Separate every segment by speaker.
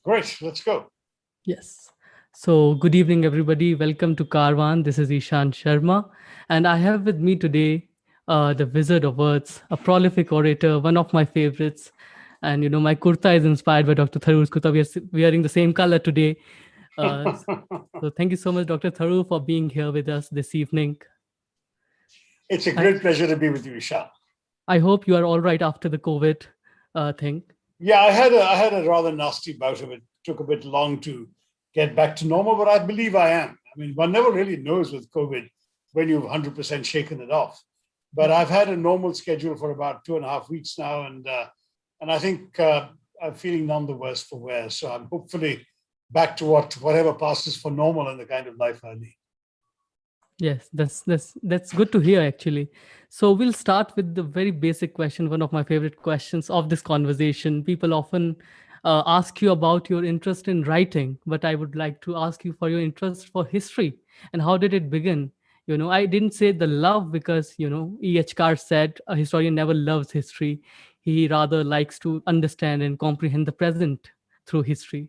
Speaker 1: Great, let's go.
Speaker 2: Yes. So, good evening, everybody. Welcome to Karwaan. This is Ishan Sharma, and I have with me today the Wizard of Words, a prolific orator, one of my favorites. And my kurta is inspired by Dr. Tharoor's kurta. We are wearing the same color today. Uh, so, thank you so much, Dr. Tharoor, for being here with us this evening.
Speaker 1: It's a
Speaker 2: I,
Speaker 1: great pleasure to be with you, Ishan.
Speaker 2: I hope you are all right after the COVID thing.
Speaker 1: Yeah, I had a rather nasty bout of it. Took a bit long to get back to normal, but I believe I am. I mean, one never really knows with COVID when you've 100% shaken it off. But I've had a normal schedule for about 2.5 weeks now, and I think I'm feeling none the worse for wear. So I'm hopefully back to whatever passes for normal and the kind of life I lead.
Speaker 2: Yes, that's good to hear actually. So we'll start with the very basic question, one of my favorite questions of this conversation. People often ask you about your interest in writing, but I would like to ask you for your interest for history and how did it begin? I didn't say the love because, E.H. Carr said a historian never loves history. He rather likes to understand and comprehend the present through history.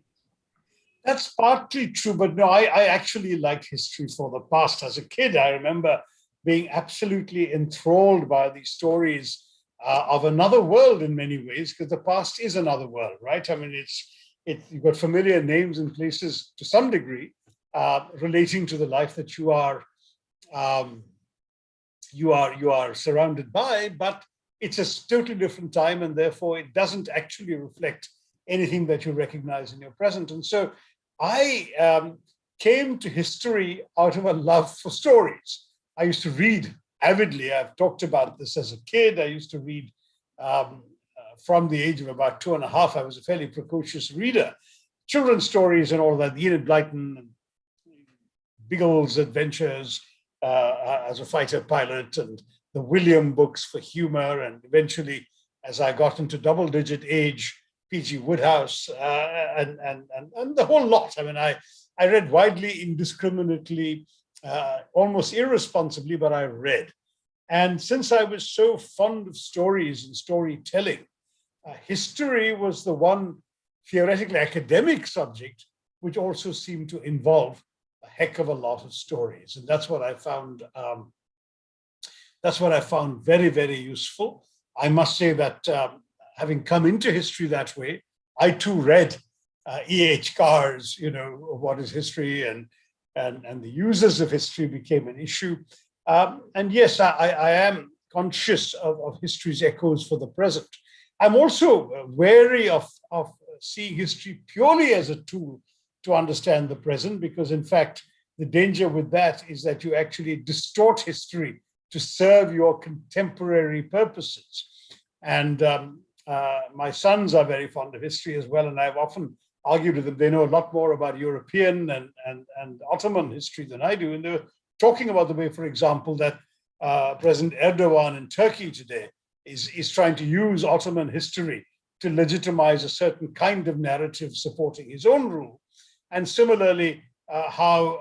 Speaker 1: That's partly true, but no, I actually liked history for the past. As a kid, I remember being absolutely enthralled by these stories of another world in many ways, because the past is another world, right? I mean, you've got familiar names and places to some degree relating to the life that um, you are surrounded by, but it's a totally different time, and therefore it doesn't actually reflect anything that you recognize in your present. And so I came to history out of a love for stories. I used to read avidly. I've talked about this as a kid. I used to read from the age of about 2.5. I was a fairly precocious reader. Children's stories and all that, Enid Blyton and Biggles' adventures as a fighter pilot, and the William books for humor, and eventually, as I got into double-digit age, P.G. Woodhouse, and the whole lot. I mean, I read widely, indiscriminately, almost irresponsibly, but I read. And since I was so fond of stories and storytelling, history was the one theoretically academic subject which also seemed to involve a heck of a lot of stories. And that's what I found. That's what I found very, very useful. I must say that having come into history that way, I too read E.H. Carr's, what is history, and the uses of history became an issue. And yes, I am conscious of history's echoes for the present. I'm also wary of seeing history purely as a tool to understand the present, because in fact, the danger with that is that you actually distort history to serve your contemporary purposes. And my sons are very fond of history as well, and I've often argued with them. They know a lot more about European and Ottoman history than I do. And they were talking about the way, for example, that President Erdogan in Turkey today is trying to use Ottoman history to legitimize a certain kind of narrative supporting his own rule. And similarly, how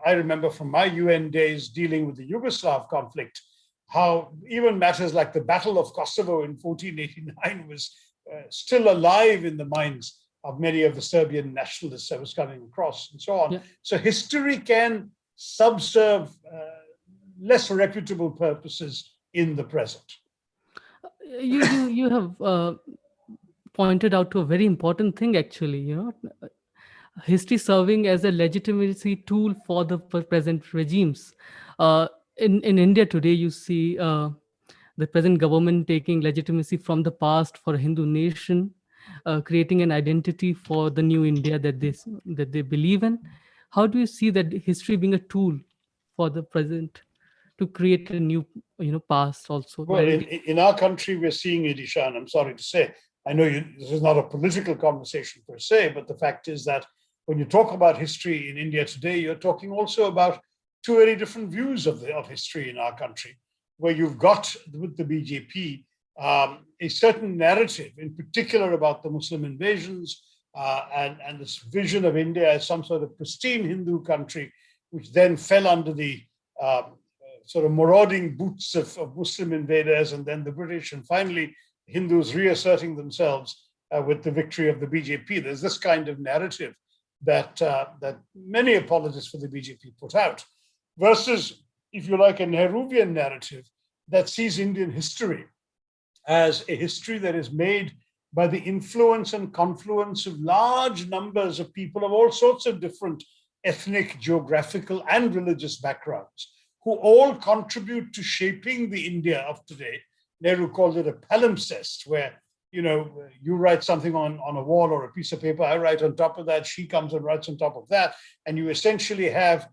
Speaker 1: I remember from my UN days dealing with the Yugoslav conflict, how even matters like the Battle of Kosovo in 1489 was still alive in the minds of many of the Serbian nationalists I was coming across, and so on. Yeah. So history can subserve less reputable purposes in the present.
Speaker 2: You have pointed out to a very important thing, actually. History serving as a legitimacy tool for the present regimes. In India today, you see the present government taking legitimacy from the past for a Hindu nation, creating an identity for the new India that they believe in. How do you see that history being a tool for the present to create a new past also?
Speaker 1: Well, in our country, we're seeing it, Ishan. I'm sorry to say. I know this is not a political conversation per se, but the fact is that when you talk about history in India today, you're talking also about two very different views of history in our country, where you've got with the BJP a certain narrative, in particular about the Muslim invasions and this vision of India as some sort of pristine Hindu country, which then fell under the sort of marauding boots of Muslim invaders, and then the British, and finally Hindus reasserting themselves with the victory of the BJP. There's this kind of narrative that many apologists for the BJP put out, versus, if you like, a Nehruvian narrative that sees Indian history as a history that is made by the influence and confluence of large numbers of people of all sorts of different ethnic, geographical, and religious backgrounds, who all contribute to shaping the India of today. Nehru called it a palimpsest, where you write something on a wall or a piece of paper, I write on top of that, she comes and writes on top of that, and you essentially have,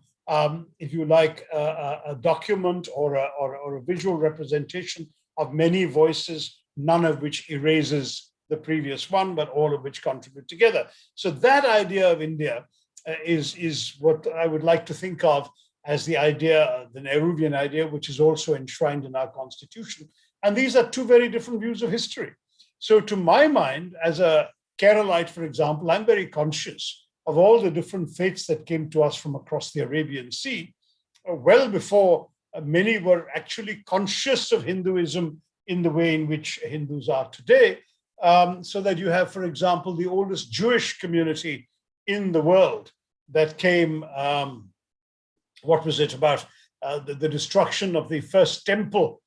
Speaker 1: if you like, a document or a visual representation of many voices, none of which erases the previous one, but all of which contribute together. So that idea of India is what I would like to think of as the idea, the Nehruvian idea, which is also enshrined in our constitution. And these are two very different views of history. So to my mind, as a Keralite, for example, I'm very conscious of all the different faiths that came to us from across the Arabian Sea, well before many were actually conscious of Hinduism in the way in which Hindus are today. So that you have, for example, the oldest Jewish community in the world that came, what was it, about the destruction of the first temple,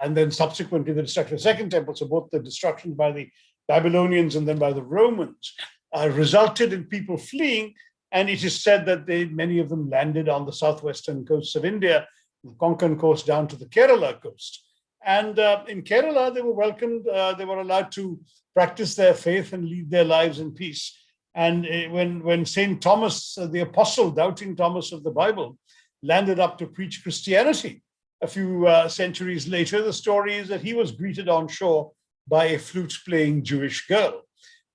Speaker 1: and then subsequently the destruction of the second temple. So both the destruction by the Babylonians and then by the Romans resulted in people fleeing. And it is said that many of them landed on the southwestern coasts of India, the Konkan coast down to the Kerala coast. And in Kerala, they were welcomed, they were allowed to practice their faith and lead their lives in peace. And when St. Thomas, the apostle, doubting Thomas of the Bible, landed up to preach Christianity a few centuries later, the story is that he was greeted on shore by a flute-playing Jewish girl.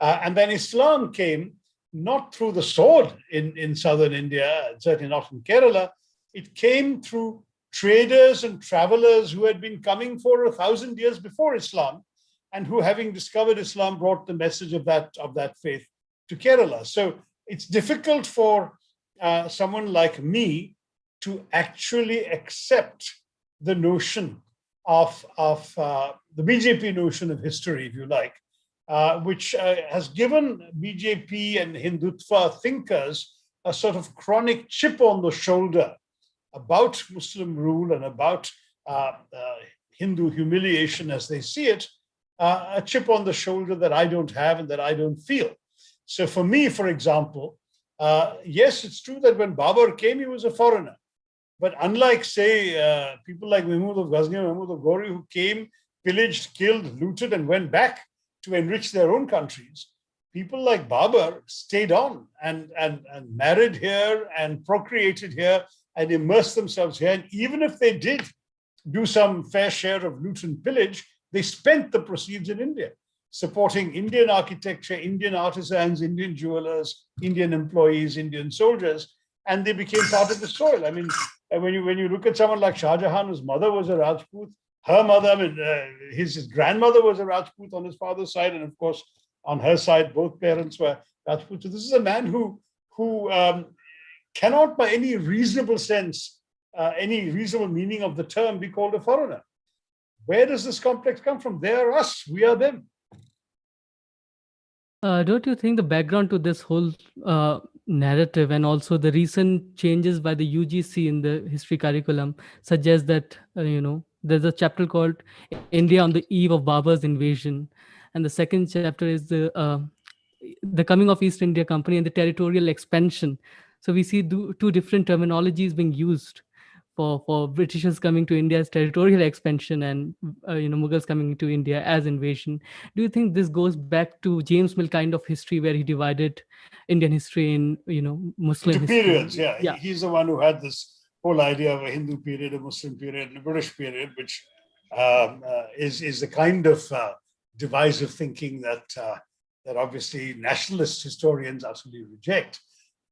Speaker 1: And then Islam came, not through the sword in southern India, certainly not in Kerala. It came through traders and travelers who had been coming for 1,000 years before Islam, and who, having discovered Islam, brought the message of that faith to Kerala. So it's difficult for someone like me to actually accept the notion of the BJP notion of history, if you like, which has given BJP and Hindutva thinkers a sort of chronic chip on the shoulder about Muslim rule and about Hindu humiliation as they see it, a chip on the shoulder that I don't have and that I don't feel. So for me, for example, yes, it's true that when Babur came, he was a foreigner. But unlike, say, people like Mahmud of Ghazni and Mahmud of Ghori, who came, pillaged, killed, looted, and went back to enrich their own countries, people like Babur stayed on and married here and procreated here and immersed themselves here. And even if they did do some fair share of loot and pillage, they spent the proceeds in India, supporting Indian architecture, Indian artisans, Indian jewelers, Indian employees, Indian soldiers, and they became part of the soil. I mean, when you look at someone like Shah Jahan, whose mother was a Rajput, her mother, I mean, his grandmother was a Rajput on his father's side, and of course, on her side, both parents were Rajput. So this is a man who cannot, by any reasonable sense, any reasonable meaning of the term, be called a foreigner. Where does this complex come from? They are us, we are them.
Speaker 2: Don't you think the background to this whole narrative and also the recent changes by the UGC in the history curriculum suggest that, there's a chapter called India on the Eve of Babur's Invasion. And the second chapter is the coming of East India Company and the territorial expansion. So we see two different terminologies being used for Britishers coming to India as territorial expansion and Mughals coming to India as invasion. Do you think this goes back to James Mill kind of history where he divided Indian history in Muslim
Speaker 1: into
Speaker 2: history?
Speaker 1: periods? Yeah, he's the one who had this whole idea of a Hindu period, a Muslim period, and a British period, which is the kind of divisive thinking that obviously nationalist historians absolutely reject.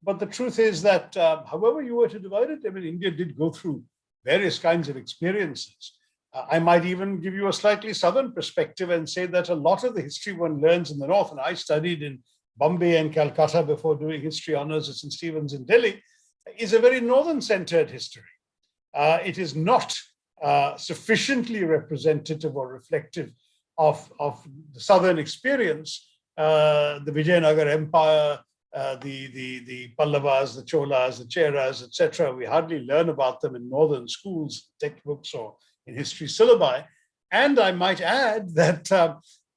Speaker 1: But the truth is that however you were to divide it, I mean, India did go through various kinds of experiences. I might even give you a slightly southern perspective and say that a lot of the history one learns in the north, and I studied in Bombay and Calcutta before doing history honors at St. Stephen's in Delhi, is a very northern-centered history. It is not sufficiently representative or reflective of the southern experience, the Vijayanagar Empire, the Pallavas, the Cholas, the Cheras, etc. We hardly learn about them in northern schools, textbooks, or in history syllabi. And I might add that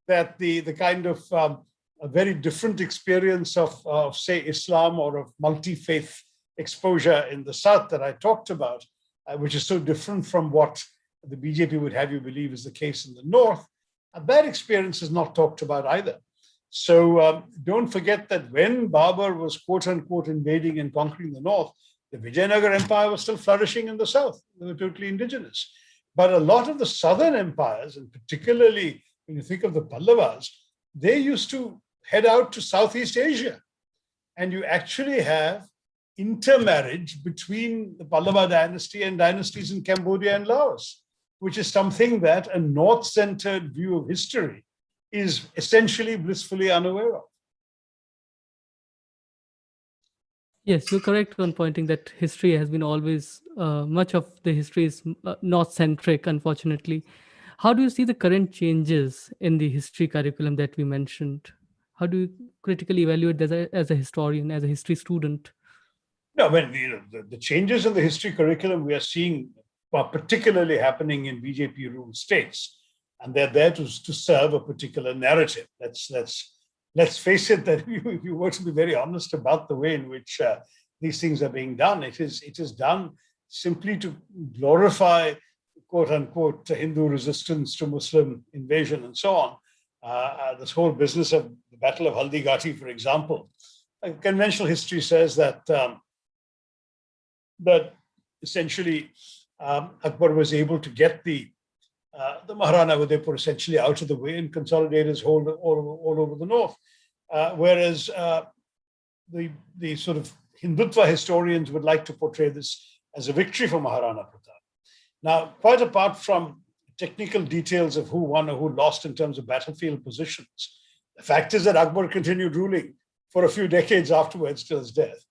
Speaker 1: that the kind of a very different experience of, say, Islam or of multi-faith exposure in the South that I talked about, which is so different from what the BJP would have you believe is the case in the North, that experience is not talked about either. So don't forget that when Babur was quote unquote invading and conquering the North, the Vijayanagar Empire was still flourishing in the South. They were totally indigenous. But a lot of the southern empires, and particularly when you think of the Pallavas, they used to head out to Southeast Asia. And you actually have intermarriage between the Pallava dynasty and dynasties in Cambodia and Laos, which is something that a North-centered view of history is essentially blissfully unaware of.
Speaker 2: Yes, you're correct on pointing that history has been always, much of the history is North-centric, unfortunately. How do you see the current changes in the history curriculum that we mentioned? How do you critically evaluate as a historian, as a history student?
Speaker 1: No, when the changes in the history curriculum we are seeing are particularly happening in BJP-ruled states, and they're there to serve a particular narrative. Let's face it that if you were to be very honest about the way in which these things are being done, it is done simply to glorify, quote unquote, Hindu resistance to Muslim invasion and so on. This whole business of the Battle of Haldighati, for example, conventional history says that that essentially Akbar was able to get the Maharana Udaipur essentially out of the way and consolidate his hold all over the north. Whereas the sort of Hindutva historians would like to portray this as a victory for Maharana Pratap. Now, quite apart from technical details of who won or who lost in terms of battlefield positions, the fact is that Akbar continued ruling for a few decades afterwards till his death.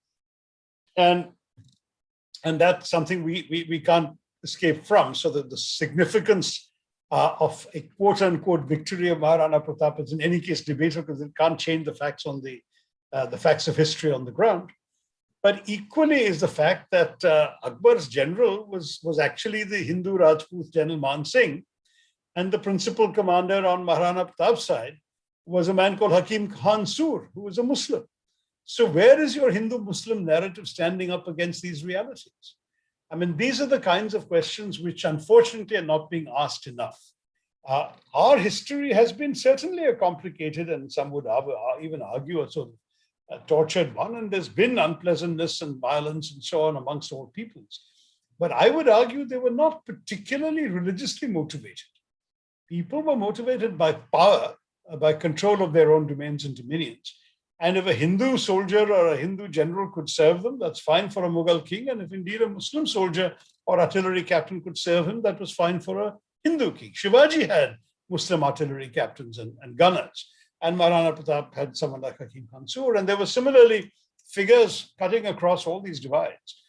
Speaker 1: And that's something we can't escape from. So that the significance of a quote unquote victory of Maharana Pratap is in any case debatable because it can't change the facts on the facts of history on the ground. But equally is the fact that Akbar's general was actually the Hindu Rajput General Man Singh, and the principal commander on Maharana Pratap's side was a man called Hakim Khan Sur, who was a Muslim. So where is your Hindu-Muslim narrative standing up against these realities? I mean, these are the kinds of questions which unfortunately are not being asked enough. Our history has been certainly a complicated, and some would even argue a sort of a tortured one, and there's been unpleasantness and violence and so on amongst all peoples. But I would argue they were not particularly religiously motivated. People were motivated by power, by control of their own domains and dominions. And if a Hindu soldier or a Hindu general could serve them, that's fine for a Mughal king. And if indeed a Muslim soldier or artillery captain could serve him, that was fine for a Hindu king. Shivaji had Muslim artillery captains and gunners. And Maharana Pratap had someone like Hakim Khan Sur. And there were similarly figures cutting across all these divides.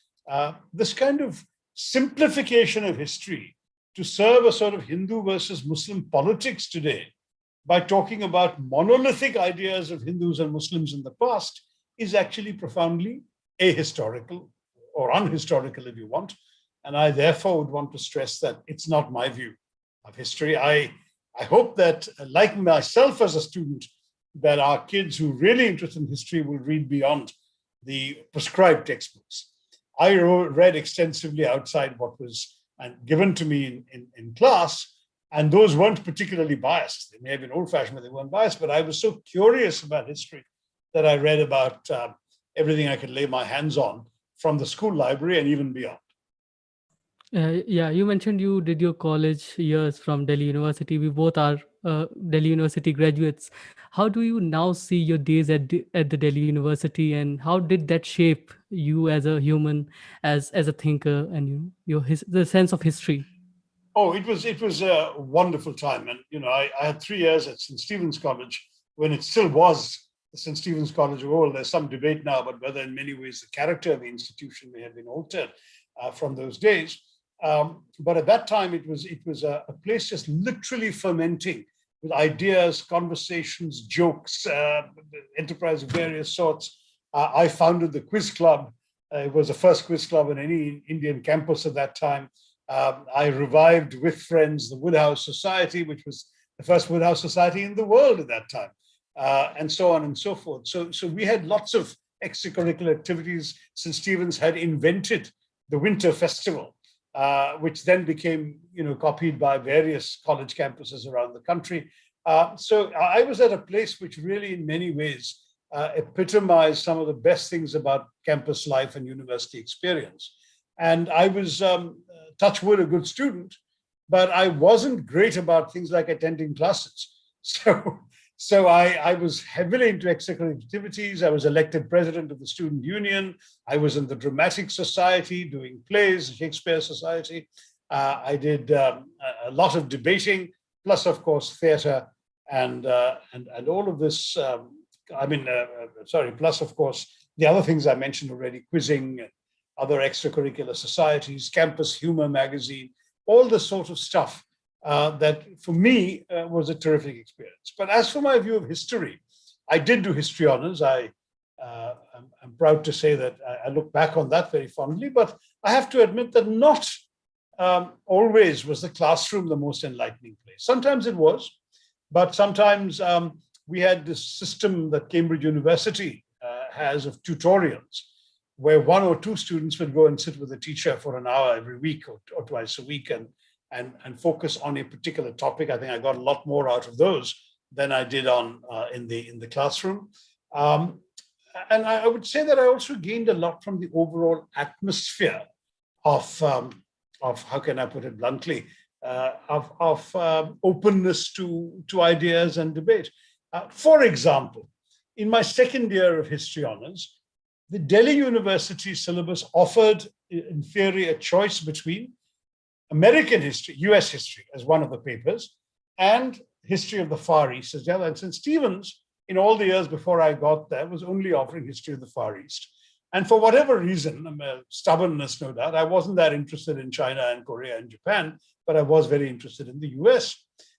Speaker 1: This kind of simplification of history to serve a sort of Hindu versus Muslim politics today by talking about monolithic ideas of Hindus and Muslims in the past is actually profoundly ahistorical or unhistorical, if you want. And I therefore would want to stress that it's not my view of history. I hope that, like myself as a student, that our kids who are really interested in history will read beyond the prescribed textbooks. I read extensively outside what was given to me in class, and those weren't particularly biased. They may have been old-fashioned, but they weren't biased. But I was so curious about history that I read about everything I could lay my hands on from the school library and even beyond.
Speaker 2: Yeah, you mentioned you did your college years from Delhi University. We both are Delhi University graduates. How do you now see your days at the Delhi University, and how did that shape you as a human, as a thinker, and the sense of history?
Speaker 1: Oh, it was a wonderful time, and I had 3 years at St. Stephen's College when it still was the St. Stephen's College of old. There's some debate now about whether, in many ways, the character of the institution may have been altered from those days. But at that time, it was a place just literally fermenting with ideas, conversations, jokes, enterprise of various sorts. I founded the quiz club. It was the first quiz club in any Indian campus at that time. I revived with friends the Woodhouse Society, which was the first Woodhouse Society in the world at that time, and so on and so forth. So we had lots of extracurricular activities. St. Stephen's had invented the Winter Festival, which then became, copied by various college campuses around the country. So I was at a place which really, in many ways, epitomized some of the best things about campus life and university experience. And I was, touch wood, a good student, but I wasn't great about things like attending classes. So I was heavily into extracurricular activities. I was elected president of the student union. I was in the dramatic society doing plays, Shakespeare Society. I did a lot of debating, plus of course theatre and all of this. Plus of course the other things I mentioned already: quizzing, other extracurricular societies, campus humor magazine, all this sort of stuff. That for me was a terrific experience. But as for my view of history, I did do history honors. I'm proud to say that I look back on that very fondly, but I have to admit that not always was the classroom the most enlightening place. Sometimes it was, but sometimes we had this system that Cambridge University has of tutorials, where one or two students would go and sit with a teacher for an hour every week or twice a week and focus on a particular topic. I think I got a lot more out of those than I did in the classroom. And I would say that I also gained a lot from the overall atmosphere of how can I put it bluntly, of openness to ideas and debate. For example, in my second year of history honors, the Delhi University syllabus offered, in theory, a choice between American history, US history as one of the papers, and history of the Far East as the other. And St. Stephen's, in all the years before I got there, was only offering history of the Far East. And for whatever reason, stubbornness, no doubt, I wasn't that interested in China and Korea and Japan, but I was very interested in the US.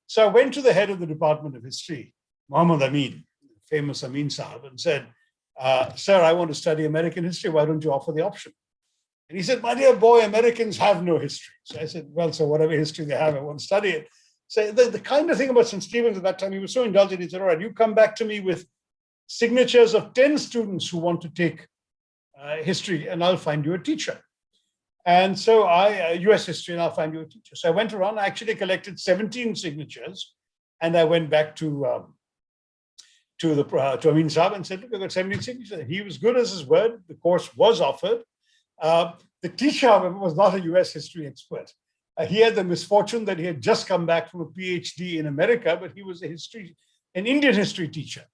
Speaker 1: So I went to the head of the Department of History, Muhammad Amin, famous Amin Sahab, and said, sir, I want to study American history. Why don't you offer the option? And he said, my dear boy, Americans have no history. So I said, well, so whatever history they have, I want to study it. So the kind of thing about St. Stephen's at that time, he was so indulgent, he said, all right, you come back to me with signatures of 10 students who want to take history, and I'll find you a teacher. And so US history, and I'll find you a teacher. So I went around, I actually collected 17 signatures, and I went back to Amin Saab and said, look, I got 17 signatures. He was good as his word. The course was offered. The teacher, however, was not a US history expert. He had the misfortune that he had just come back from a PhD in America, but he was an Indian history teacher.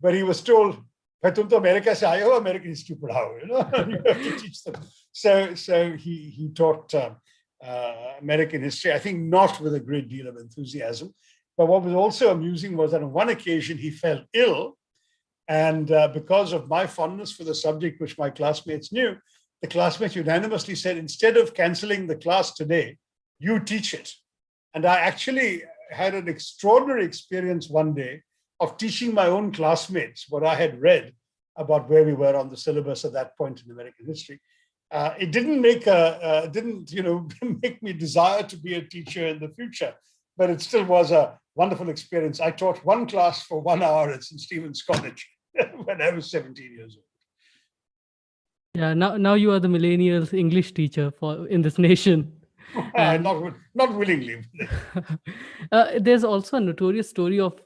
Speaker 1: But he was told, "Tum to America se aaye ho, American history padhao," you have to teach them. So he taught American history, I think not with a great deal of enthusiasm. But what was also amusing was that on one occasion he fell ill, and because of my fondness for the subject, which my classmates knew, the classmates unanimously said, instead of canceling the class today, you teach it. And I actually had an extraordinary experience one day of teaching my own classmates what I had read about where we were on the syllabus at that point in American history. It didn't make me desire to be a teacher in the future, but it still was a wonderful experience. I taught one class for 1 hour at St. Stephen's College when I was 17 years old.
Speaker 2: Yeah, now you are the millennials English teacher in this nation.
Speaker 1: Not willingly.
Speaker 2: There's also a notorious story of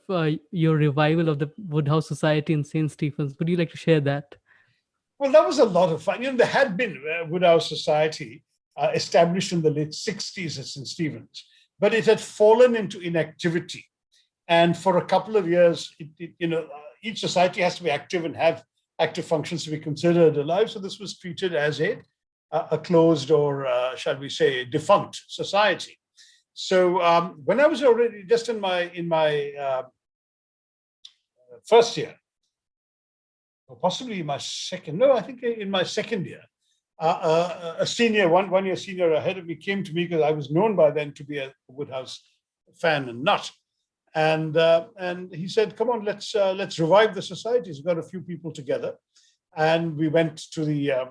Speaker 2: your revival of the Woodhouse Society in St. Stephen's. Would you like to share that?
Speaker 1: Well, that was a lot of fun. There had been Woodhouse Society established in the late 60s at St. Stephen's, but it had fallen into inactivity. And for a couple of years, each society has to be active and have active functions to be considered alive. So this was treated as a closed or, shall we say, defunct society. So when I was already just in my first year, or possibly my second, no, I think in my second year, a senior, one year senior ahead of me came to me because I was known by then to be a Woodhouse fan and nut. And he said, "Come on, let's revive the society." He's got a few people together, and we went to the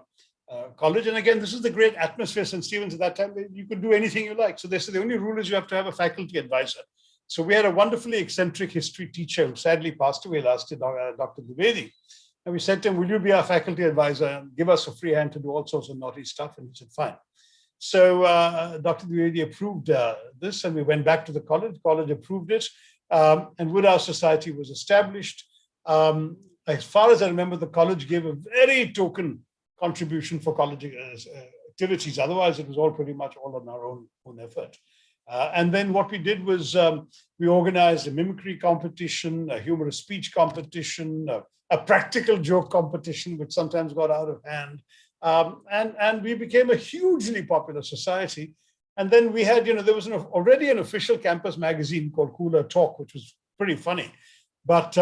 Speaker 1: college. And again, this is the great atmosphere St. Stephen's at that time. You could do anything you like. So they said the only rule is you have to have a faculty advisor. So we had a wonderfully eccentric history teacher who sadly passed away last year, Dr. Dwivedi. And we said to him, "Will you be our faculty advisor and give us a free hand to do all sorts of naughty stuff?" And he said, "Fine." So Dr. Dwivedi approved this, and we went back to the college. College approved it, and Woodhouse Society was established. As far as I remember, the college gave a very token contribution for college activities. Otherwise, it was all pretty much all on our own effort. And then what we did was we organized a mimicry competition, a humorous speech competition, a practical joke competition, which sometimes got out of hand. And we became a hugely popular society. And then we had, there was already an official campus magazine called Cooler Talk, which was pretty funny. But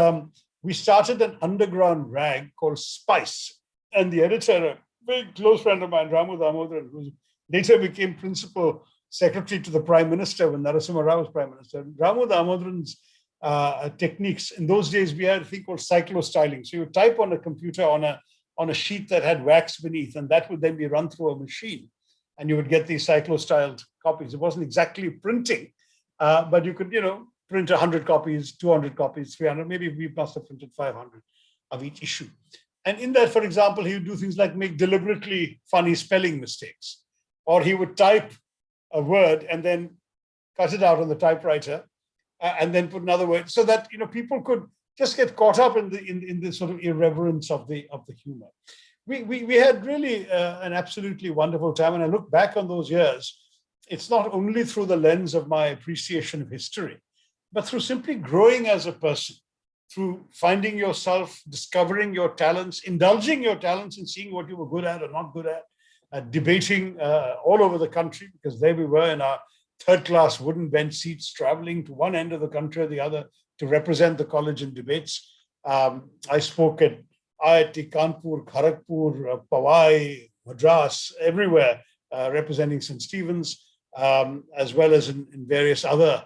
Speaker 1: we started an underground rag called Spice. And the editor, a very close friend of mine, Ramu Damodharan, who later became principal secretary to the Prime Minister when Narasimha Rao was Prime Minister. Ramu Damodharan's techniques, in those days we had a thing called cyclostyling. So you would type on a computer on a sheet that had wax beneath, and that would then be run through a machine. And you would get these cyclostyled copies. It wasn't exactly printing, but you could, print 100 copies, 200 copies, 300, maybe we must have printed 500 of each issue. And in that, for example, he would do things like make deliberately funny spelling mistakes, or he would type a word and then cut it out on the typewriter and then put another word, so that people could just get caught up in the sort of irreverence of the humor. We had really an absolutely wonderful time, and I look back on those years. It's not only through the lens of my appreciation of history, but through simply growing as a person, through finding yourself, discovering your talents, indulging your talents, and seeing what you were good at or not good at, debating all over the country, because there we were in our third-class wooden bench seats, traveling to one end of the country or the other to represent the college in debates. I spoke at IIT Kanpur, Kharagpur, Powai, Madras, everywhere, representing St. Stephen's, as well as in various other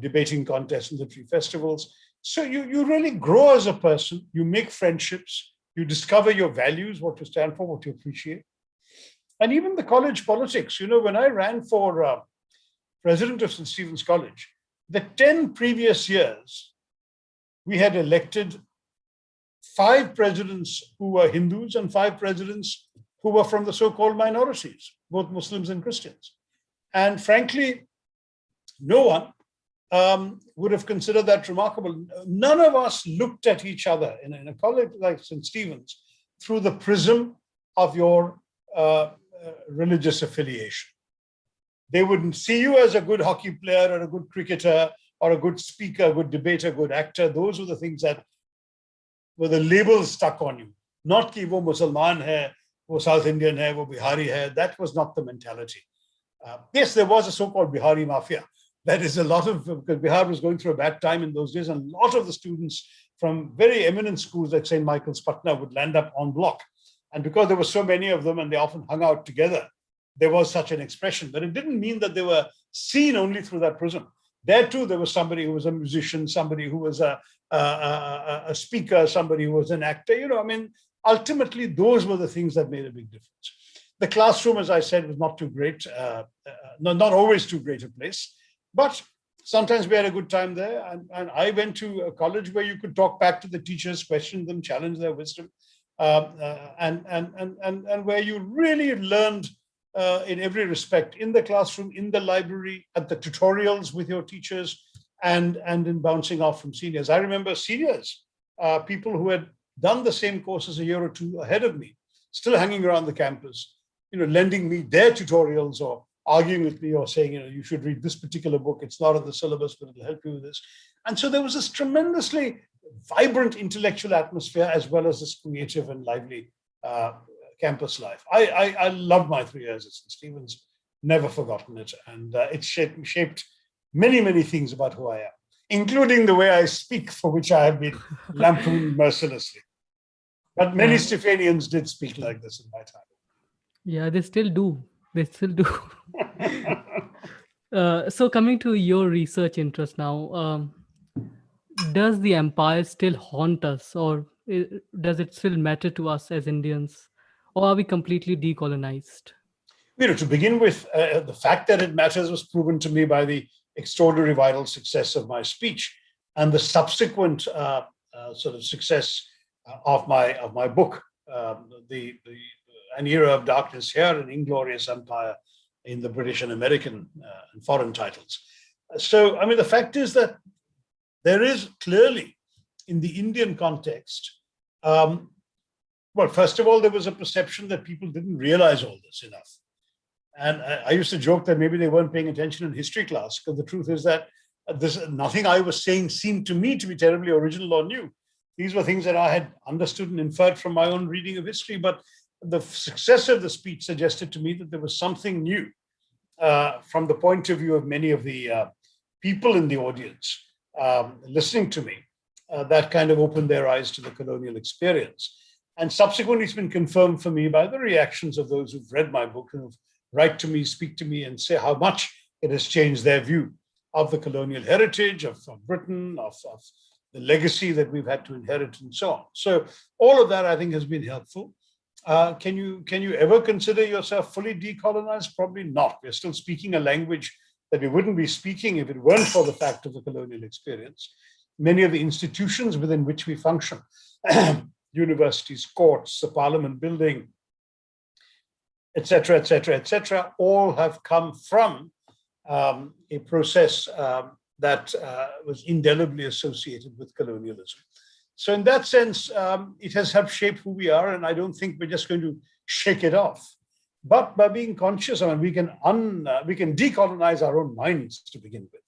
Speaker 1: debating contests and literary festivals. So you really grow as a person, you make friendships, you discover your values, what you stand for, what you appreciate. And even the college politics, when I ran for president of St. Stephen's College, the 10 previous years, we had elected 5 presidents who were Hindus and 5 presidents who were from the so-called minorities, both Muslims and Christians. And frankly, no one would have considered that remarkable. None of us looked at each other in a college like St. Stephen's through the prism of your religious affiliation. They wouldn't see you as a good hockey player or a good cricketer or a good speaker, a good debater, good actor. Those were the things that were the labels stuck on you. Not ki wo Musalman hai, wo South Indian hai, wo Bihari hai. That was not the mentality. Yes, there was a so-called Bihari mafia. That is a lot of, because Bihar was going through a bad time in those days, and a lot of the students from very eminent schools like St. Michael's, Patna would land up en bloc. And because there were so many of them and they often hung out together, there was such an expression. But it didn't mean that they were seen only through that prism. There too, there was somebody who was a musician, somebody who was a speaker, somebody who was an actor. Ultimately, those were the things that made a big difference. The classroom, as I said, was not too great, not always too great a place. But sometimes we had a good time there. And I went to a college where you could talk back to the teachers, question them, challenge their wisdom, and where you really learned in every respect, in the classroom, in the library, at the tutorials with your teachers, and in bouncing off from seniors. I remember seniors, people who had done the same courses a year or two ahead of me, still hanging around the campus, lending me their tutorials or arguing with me or saying, you should read this particular book. It's not in the syllabus, but it'll help you with this. And so there was this tremendously vibrant intellectual atmosphere, as well as this creative and lively campus life. I loved my 3 years at St. Stephen's, never forgotten it. And it shaped many, many things about who I am, including the way I speak, for which I have been lampooned mercilessly. But many Stephanians did speak like this in my time.
Speaker 2: Yeah, they still do. They still do. So coming to your research interest now, does the empire still haunt us, or does it still matter to us as Indians, or are we completely decolonized?
Speaker 1: To begin with, the fact that it matters was proven to me by the extraordinary viral success of my speech and the subsequent sort of success of my book, the An Era of Darkness Here, an Inglorious Empire in the British and American and foreign titles. So, I mean, the fact is that there is clearly, in the Indian context, um, well, first of all, there was a perception that people didn't realize all this enough. And I used to joke that maybe they weren't paying attention in history class, because the truth is that nothing I was saying seemed to me to be terribly original or new. These were things that I had understood and inferred from my own reading of history. But the success of the speech suggested to me that there was something new from the point of view of many of the people in the audience listening to me, that kind of opened their eyes to the colonial experience. And subsequently, it's been confirmed for me by the reactions of those who've read my book and who've write to me, speak to me, and say how much it has changed their view of the colonial heritage of Britain, of the legacy that we've had to inherit, and so on. So all of that, I think, has been helpful. Can you ever consider yourself fully decolonized? Probably not. We're still speaking a language that we wouldn't be speaking if it weren't for the fact of the colonial experience. Many of the institutions within which we function, universities, courts, the Parliament building, etc., etc., etc., all have come from a process that was indelibly associated with colonialism. So in that sense, it has helped shape who we are, and I don't think we're just going to shake it off. But by being conscious, I mean, we can decolonize our own minds to begin with.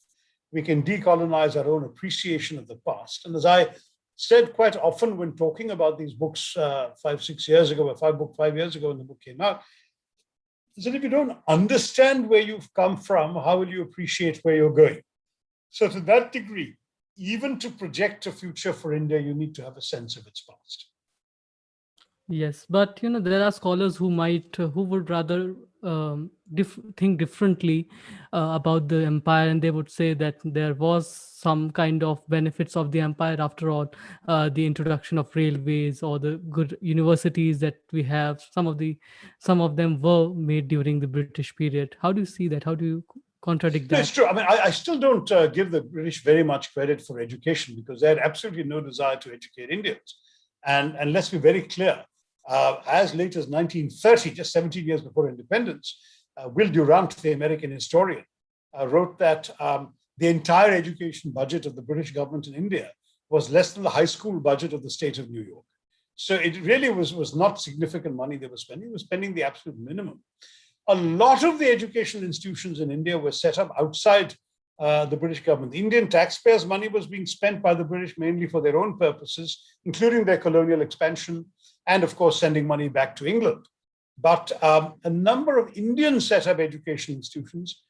Speaker 1: We can decolonize our own appreciation of the past. And as I said quite often when talking about these books 5 years ago when the book came out, is that if you don't understand where you've come from, how will you appreciate where you're going? So to that degree, even to project a future for India, you need to have a sense of its past.
Speaker 2: Yes, but there are scholars who would rather think differently about the empire, and they would say that there was some kind of benefits of the empire after all, the introduction of railways or the good universities that we have. Some of them were made during the British period. How do you see that? How do you contradict
Speaker 1: No, it's
Speaker 2: that?
Speaker 1: true. I mean, I still don't give the British very much credit for education, because they had absolutely no desire to educate Indians. And let's be very clear, as late as 1930, just 17 years before independence, Will Durant, the American historian, wrote that the entire education budget of the British government in India was less than the high school budget of the state of New York. So it really was not significant money they were spending. They were spending the absolute minimum. A lot of the educational institutions in India were set up outside the British government. The Indian taxpayers' money was being spent by the British mainly for their own purposes, including their colonial expansion, and of course, sending money back to England. But a number of Indians set up education institutions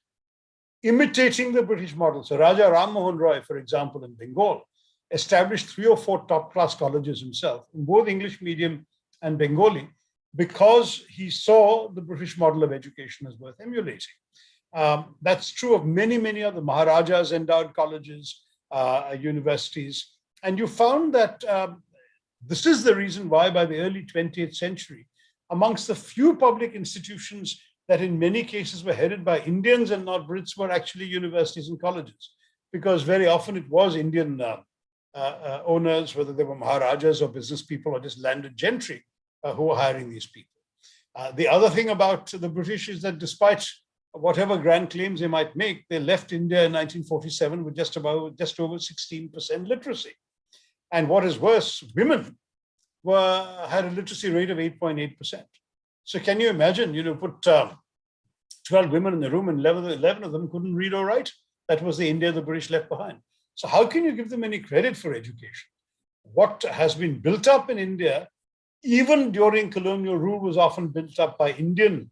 Speaker 1: imitating the British model. So Raja Ram Mohan Roy, for example, in Bengal, established 3 or 4 top-class colleges himself in both English medium and Bengali, because he saw the British model of education as worth emulating. That's true of many, many other Maharajas endowed colleges, universities. And you found that this is the reason why by the early 20th century, amongst the few public institutions that in many cases were headed by Indians and not Brits, were actually universities and colleges, because very often it was Indian owners, whether they were Maharajas or business people or just landed gentry, who were hiring these people. The other thing about the British is that despite whatever grand claims they might make, they left India in 1947 with just over 16% literacy. And what is worse, women had a literacy rate of 8.8%. So can you imagine, put 12 women in the room and 11 of them couldn't read or write. That was the India the British left behind. So how can you give them any credit for education? What has been built up in India, even during colonial rule, was often built up by Indian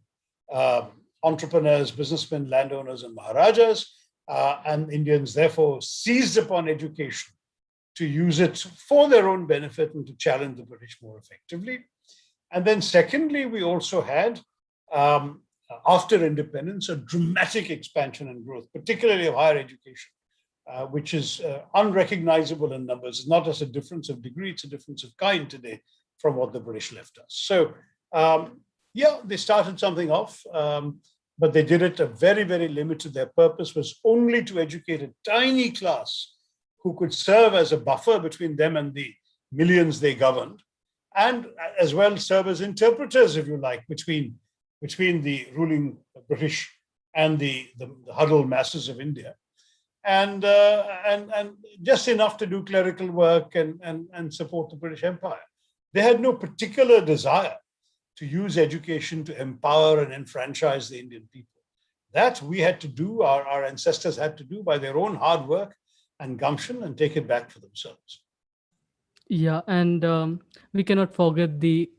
Speaker 1: entrepreneurs, businessmen, landowners, and Maharajas. And Indians therefore seized upon education to use it for their own benefit and to challenge the British more effectively. And then secondly, we also had after independence, a dramatic expansion and growth, particularly of higher education, which is unrecognizable in numbers. It's not just a difference of degree, it's a difference of kind today from what the British left us. So, yeah, they started something off, but they did it very, very limited. Their purpose was only to educate a tiny class who could serve as a buffer between them and the millions they governed, and as well serve as interpreters, if you like, between the ruling British and the huddled masses of India, and just enough to do clerical work and support the British Empire. They had no particular desire to use education to empower and enfranchise the Indian people. That we had to do, our ancestors had to do by their own hard work and gumption, and take it back for themselves.
Speaker 2: Yeah, and we cannot forget the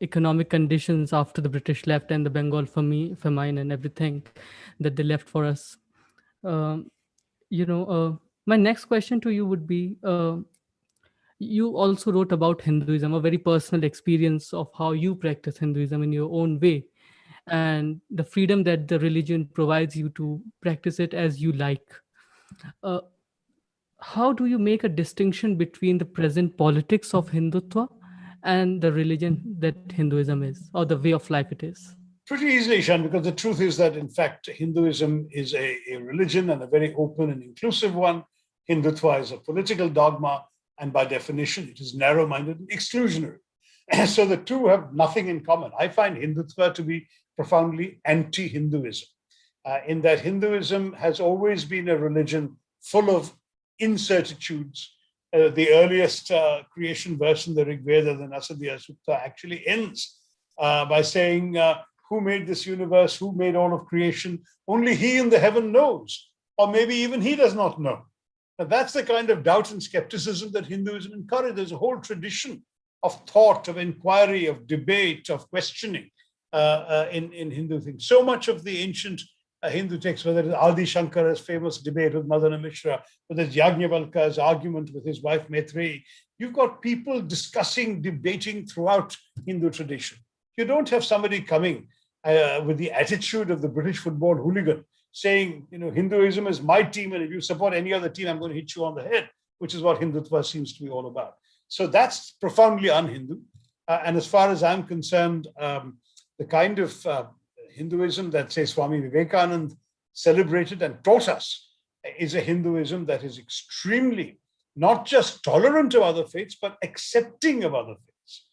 Speaker 2: economic conditions after the British left and the Bengal famine and everything that they left for us. Um, my next question to you would be, you also wrote about Hinduism, a very personal experience of how you practice Hinduism in your own way, and the freedom that the religion provides you to practice it as you like. Uh, how do you make a distinction between the present politics of Hindutva and the religion that Hinduism is, or the way of life it is?
Speaker 1: Pretty easily, Shan, because the truth is that, in fact, Hinduism is a religion, and a very open and inclusive one. Hindutva is a political dogma, and by definition, it is narrow-minded and exclusionary. So the two have nothing in common. I find Hindutva to be profoundly anti-Hinduism, in that Hinduism has always been a religion full of incertitudes. The earliest creation verse in the Rig Veda, the Nasadiya Sutta, actually ends by saying, who made this universe? Who made all of creation? Only he in the heaven knows. Or maybe even he does not know. Now, that's the kind of doubt and skepticism that Hinduism encourages. There's a whole tradition of thought, of inquiry, of debate, of questioning in Hindu things. So much of the ancient Hindu texts, whether it's Adi Shankara's famous debate with Madana Mishra, whether it's Yajnavalkya's argument with his wife Maitreyi, you've got people discussing, debating throughout Hindu tradition. You don't have somebody coming with the attitude of the British football hooligan saying, Hinduism is my team, and if you support any other team, I'm going to hit you on the head, which is what Hindutva seems to be all about. So that's profoundly un-Hindu. And as far as I'm concerned, the kind of Hinduism that, say, Swami Vivekananda celebrated and taught us is a Hinduism that is extremely not just tolerant of other faiths, but accepting of other faiths.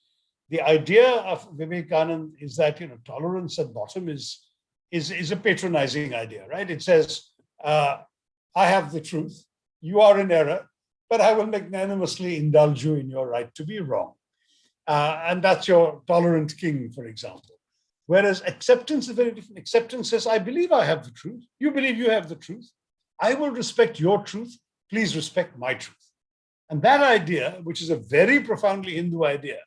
Speaker 1: The idea of Vivekananda is that, tolerance at bottom is a patronizing idea, right? It says, I have the truth, you are in error, but I will magnanimously indulge you in your right to be wrong. And that's your tolerant king, for example. Whereas acceptance is very different. Acceptance says, I believe I have the truth. You believe you have the truth. I will respect your truth. Please respect my truth. And that idea, which is a very profoundly Hindu idea,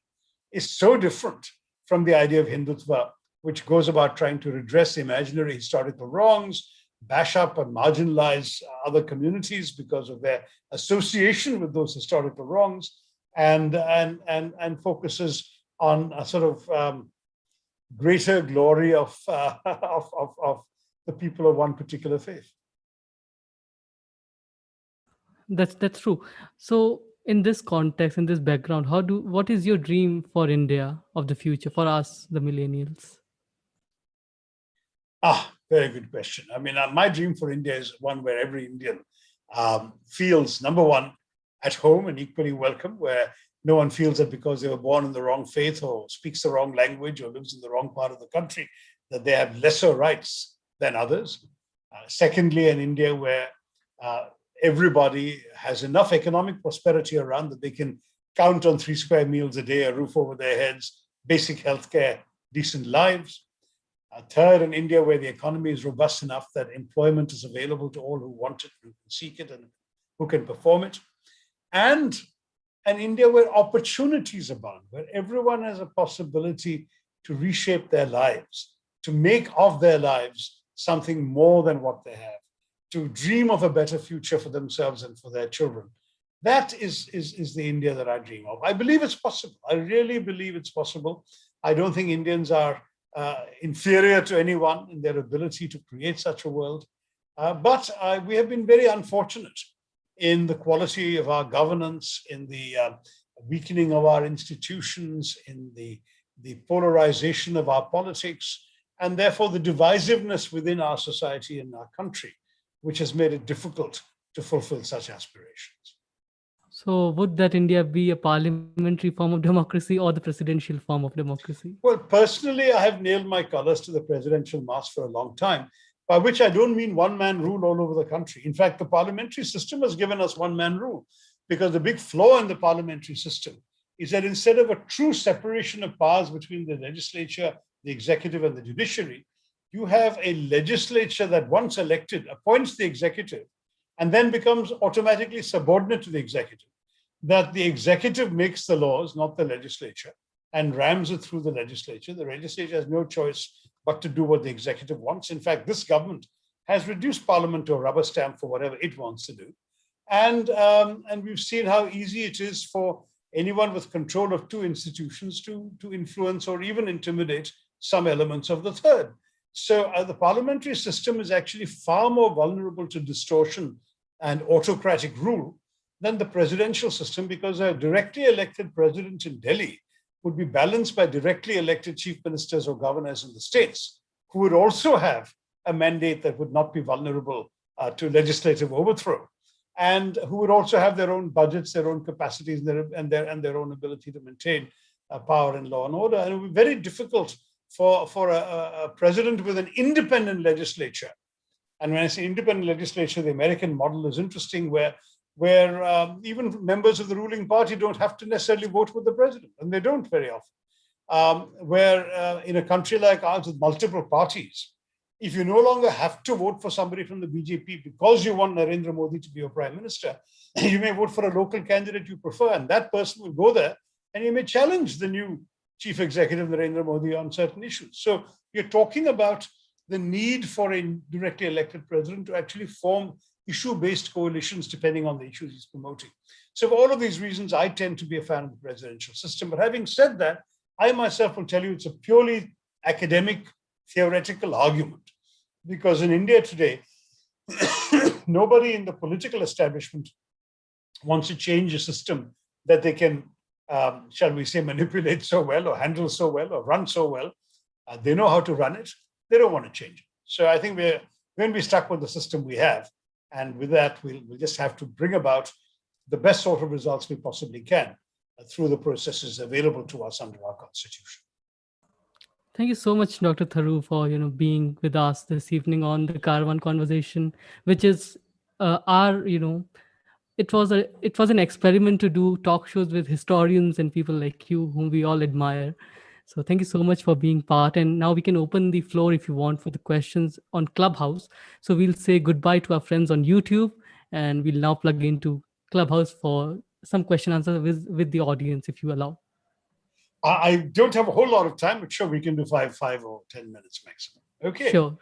Speaker 1: is so different from the idea of Hindutva, which goes about trying to redress imaginary historical wrongs, bash up and marginalize other communities because of their association with those historical wrongs, and focuses on a sort of greater glory of the people of one particular faith.
Speaker 2: That's true. So, in this context, in this background, what is your dream for India of the future, for us, the millennials?
Speaker 1: Very good question. I mean, my dream for India is one where every Indian feels, number one, at home and equally welcome, where no one feels that because they were born in the wrong faith or speaks the wrong language or lives in the wrong part of the country, that they have lesser rights than others. Secondly, an India where everybody has enough economic prosperity around that they can count on 3 square meals a day, a roof over their heads, basic healthcare, decent lives. Third, an India where the economy is robust enough that employment is available to all who want it, who can seek it, and who can perform it. And an India where opportunities abound, where everyone has a possibility to reshape their lives, to make of their lives something more than what they have, to dream of a better future for themselves and for their children. That is the India that I dream of. I believe it's possible. I really believe it's possible. I don't think Indians are inferior to anyone in their ability to create such a world. But we have been very unfortunate in the quality of our governance, in the weakening of our institutions, in the polarization of our politics, and therefore the divisiveness within our society and our country, which has made it difficult to fulfill such aspirations.
Speaker 2: So would that India be a parliamentary form of democracy or the presidential form of democracy?
Speaker 1: Well, personally, I have nailed my colors to the presidential mast for a long time, by which I don't mean one man rule all over the country. In fact, the parliamentary system has given us one man rule, because the big flaw in the parliamentary system is that instead of a true separation of powers between the legislature, the executive, and the judiciary, you have a legislature that, once elected, appoints the executive and then becomes automatically subordinate to the executive. That the executive makes the laws, not the legislature, and rams it through the legislature. The legislature has no choice but to do what the executive wants. In fact, this government has reduced parliament to a rubber stamp for whatever it wants to do. And we've seen how easy it is for anyone with control of two institutions to influence or even intimidate some elements of the third. So the parliamentary system is actually far more vulnerable to distortion and autocratic rule than the presidential system, because a directly elected president in Delhi would be balanced by directly elected chief ministers or governors in the states, who would also have a mandate that would not be vulnerable to legislative overthrow, and who would also have their own budgets, their own capacities, and their own ability to maintain power and law and order. And it would be very difficult for a president with an independent legislature. And when I say independent legislature, the American model is interesting, where even members of the ruling party don't have to necessarily vote with the president, and they don't very often. Where in a country like ours with multiple parties, if you no longer have to vote for somebody from the BJP because you want Narendra Modi to be your prime minister, you may vote for a local candidate you prefer, and that person will go there and he may challenge the new chief executive, Narendra Modi, on certain issues. So you're talking about the need for a directly elected president to actually form issue-based coalitions depending on the issues he's promoting. So for all of these reasons, I tend to be a fan of the presidential system. But having said that, I myself will tell you it's a purely academic, theoretical argument. Because in India today, nobody in the political establishment wants to change a system that they can, shall we say, manipulate so well or handle so well or run so well. They know how to run it. They don't want to change it. So I think we're going to be stuck with the system we have. And with that, we'll just have to bring about the best sort of results we possibly can through the processes available to us under our constitution.
Speaker 2: Thank you so much, Dr. Tharoor, for being with us this evening on the Karwaan conversation, which is our it was an experiment to do talk shows with historians and people like you, whom we all admire. So thank you so much for being part. And now we can open the floor if you want for the questions on Clubhouse. So we'll say goodbye to our friends on YouTube, and we'll now plug into Clubhouse for some question answer with the audience, if you allow.
Speaker 1: I don't have a whole lot of time, but sure, we can do 5 or 10 minutes maximum. Okay.
Speaker 2: Sure.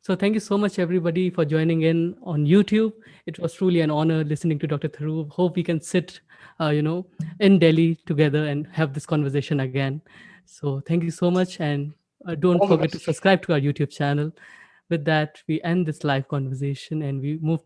Speaker 2: So thank you so much, everybody, for joining in on YouTube. It was truly an honor listening to Dr. Tharoor. Hope we can sit, in Delhi together and have this conversation again. So thank you so much, and don't forget to subscribe to our YouTube channel. With that, we end this live conversation and we move